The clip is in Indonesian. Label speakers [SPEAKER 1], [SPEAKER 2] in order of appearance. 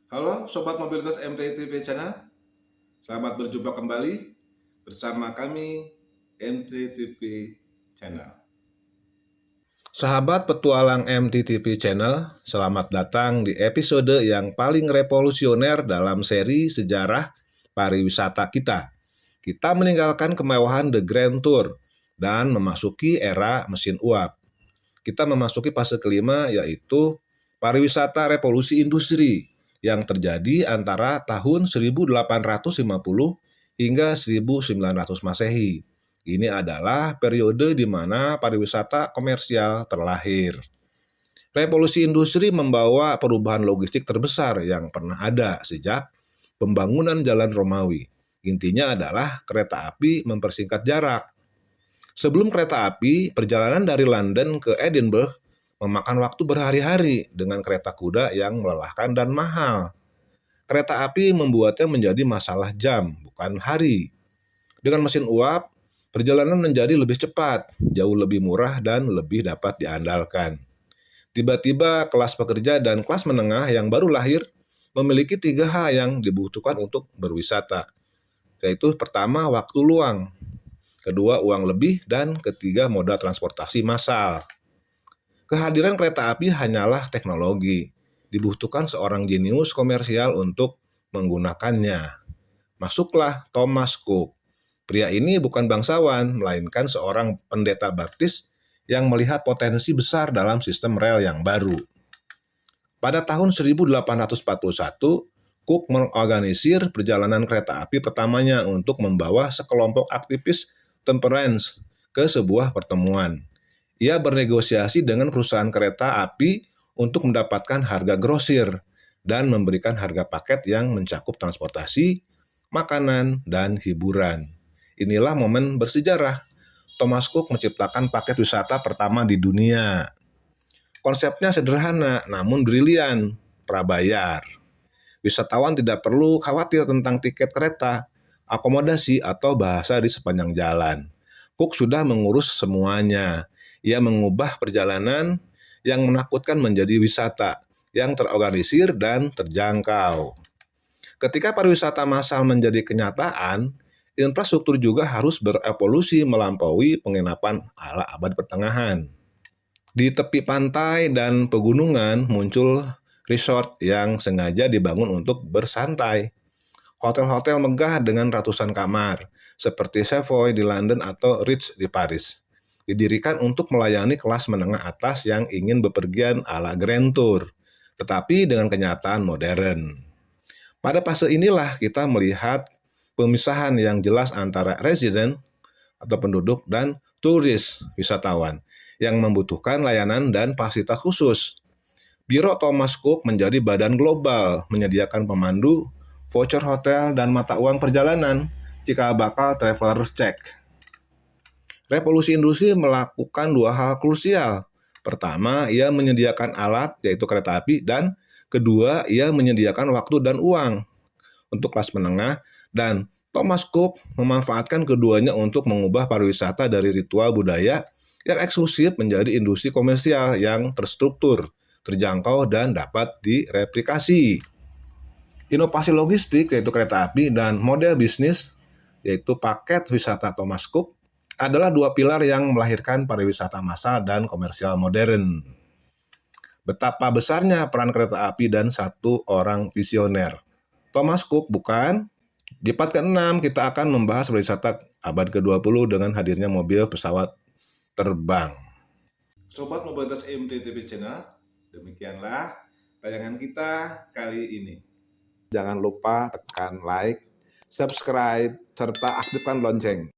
[SPEAKER 1] Halo Sobat Mobilitas MTTV Channel, selamat berjumpa kembali bersama kami MTTV Channel. Sahabat petualang MTTV Channel, selamat datang di episode yang paling revolusioner dalam seri sejarah pariwisata kita. Kita meninggalkan kemewahan The Grand Tour dan memasuki era mesin uap. Kita memasuki fase kelima, yaitu pariwisata revolusi industri yang terjadi antara tahun 1850 hingga 1900 Masehi. Ini adalah periode di mana pariwisata komersial terlahir. Revolusi industri membawa perubahan logistik terbesar yang pernah ada sejak pembangunan Jalan Romawi. Intinya adalah kereta api mempersingkat jarak. Sebelum kereta api, perjalanan dari London ke Edinburgh memakan waktu berhari-hari dengan kereta kuda yang melelahkan dan mahal. Kereta api membuatnya menjadi masalah jam, bukan hari. Dengan mesin uap, perjalanan menjadi lebih cepat, jauh lebih murah, dan lebih dapat diandalkan. Tiba-tiba kelas pekerja dan kelas menengah yang baru lahir memiliki 3 hal yang dibutuhkan untuk berwisata, yaitu pertama, waktu luang, kedua, uang lebih, dan ketiga, moda transportasi massal. Kehadiran kereta api hanyalah teknologi. Dibutuhkan seorang jenius komersial untuk menggunakannya. Masuklah Thomas Cook. Pria ini bukan bangsawan, melainkan seorang pendeta baptis yang melihat potensi besar dalam sistem rel yang baru. Pada tahun 1841, Cook mengorganisir perjalanan kereta api pertamanya untuk membawa sekelompok aktivis temperance ke sebuah pertemuan. Ia bernegosiasi dengan perusahaan kereta api untuk mendapatkan harga grosir dan memberikan harga paket yang mencakup transportasi, makanan, dan hiburan. Inilah momen bersejarah. Thomas Cook menciptakan paket wisata pertama di dunia. Konsepnya sederhana namun brilian, prabayar. Wisatawan tidak perlu khawatir tentang tiket kereta, akomodasi, atau bahasa di sepanjang jalan. Cook sudah mengurus semuanya. Ia mengubah perjalanan yang menakutkan menjadi wisata yang terorganisir dan terjangkau. Ketika pariwisata massal menjadi kenyataan, infrastruktur juga harus berevolusi melampaui penginapan ala abad pertengahan. Di tepi pantai dan pegunungan muncul resort yang sengaja dibangun untuk bersantai. Hotel-hotel megah dengan ratusan kamar, seperti Savoy di London atau Ritz di Paris, didirikan untuk melayani kelas menengah atas yang ingin bepergian ala Grand Tour, tetapi dengan kenyataan modern. Pada fase inilah kita melihat pemisahan yang jelas antara resident atau penduduk dan turis wisatawan yang membutuhkan layanan dan fasilitas khusus. Biro Thomas Cook menjadi badan global, menyediakan pemandu, voucher hotel, dan mata uang perjalanan jika bakal traveler's check. Revolusi industri melakukan 2 hal krusial. Pertama, ia menyediakan alat, yaitu kereta api, dan kedua, ia menyediakan waktu dan uang untuk kelas menengah, dan Thomas Cook memanfaatkan keduanya untuk mengubah pariwisata dari ritual budaya yang eksklusif menjadi industri komersial yang terstruktur, terjangkau, dan dapat direplikasi. Inovasi logistik, yaitu kereta api, dan model bisnis, yaitu paket wisata Thomas Cook, adalah 2 pilar yang melahirkan pariwisata massal dan komersial modern. Betapa besarnya peran kereta api dan satu orang visioner. Thomas Cook, bukan? Di part ke-6 kita akan membahas pariwisata abad ke-20 dengan hadirnya mobil pesawat terbang. Sobat Mobilitas MTTV Channel, demikianlah tayangan kita kali ini.
[SPEAKER 2] Jangan lupa tekan like, subscribe, serta aktifkan lonceng.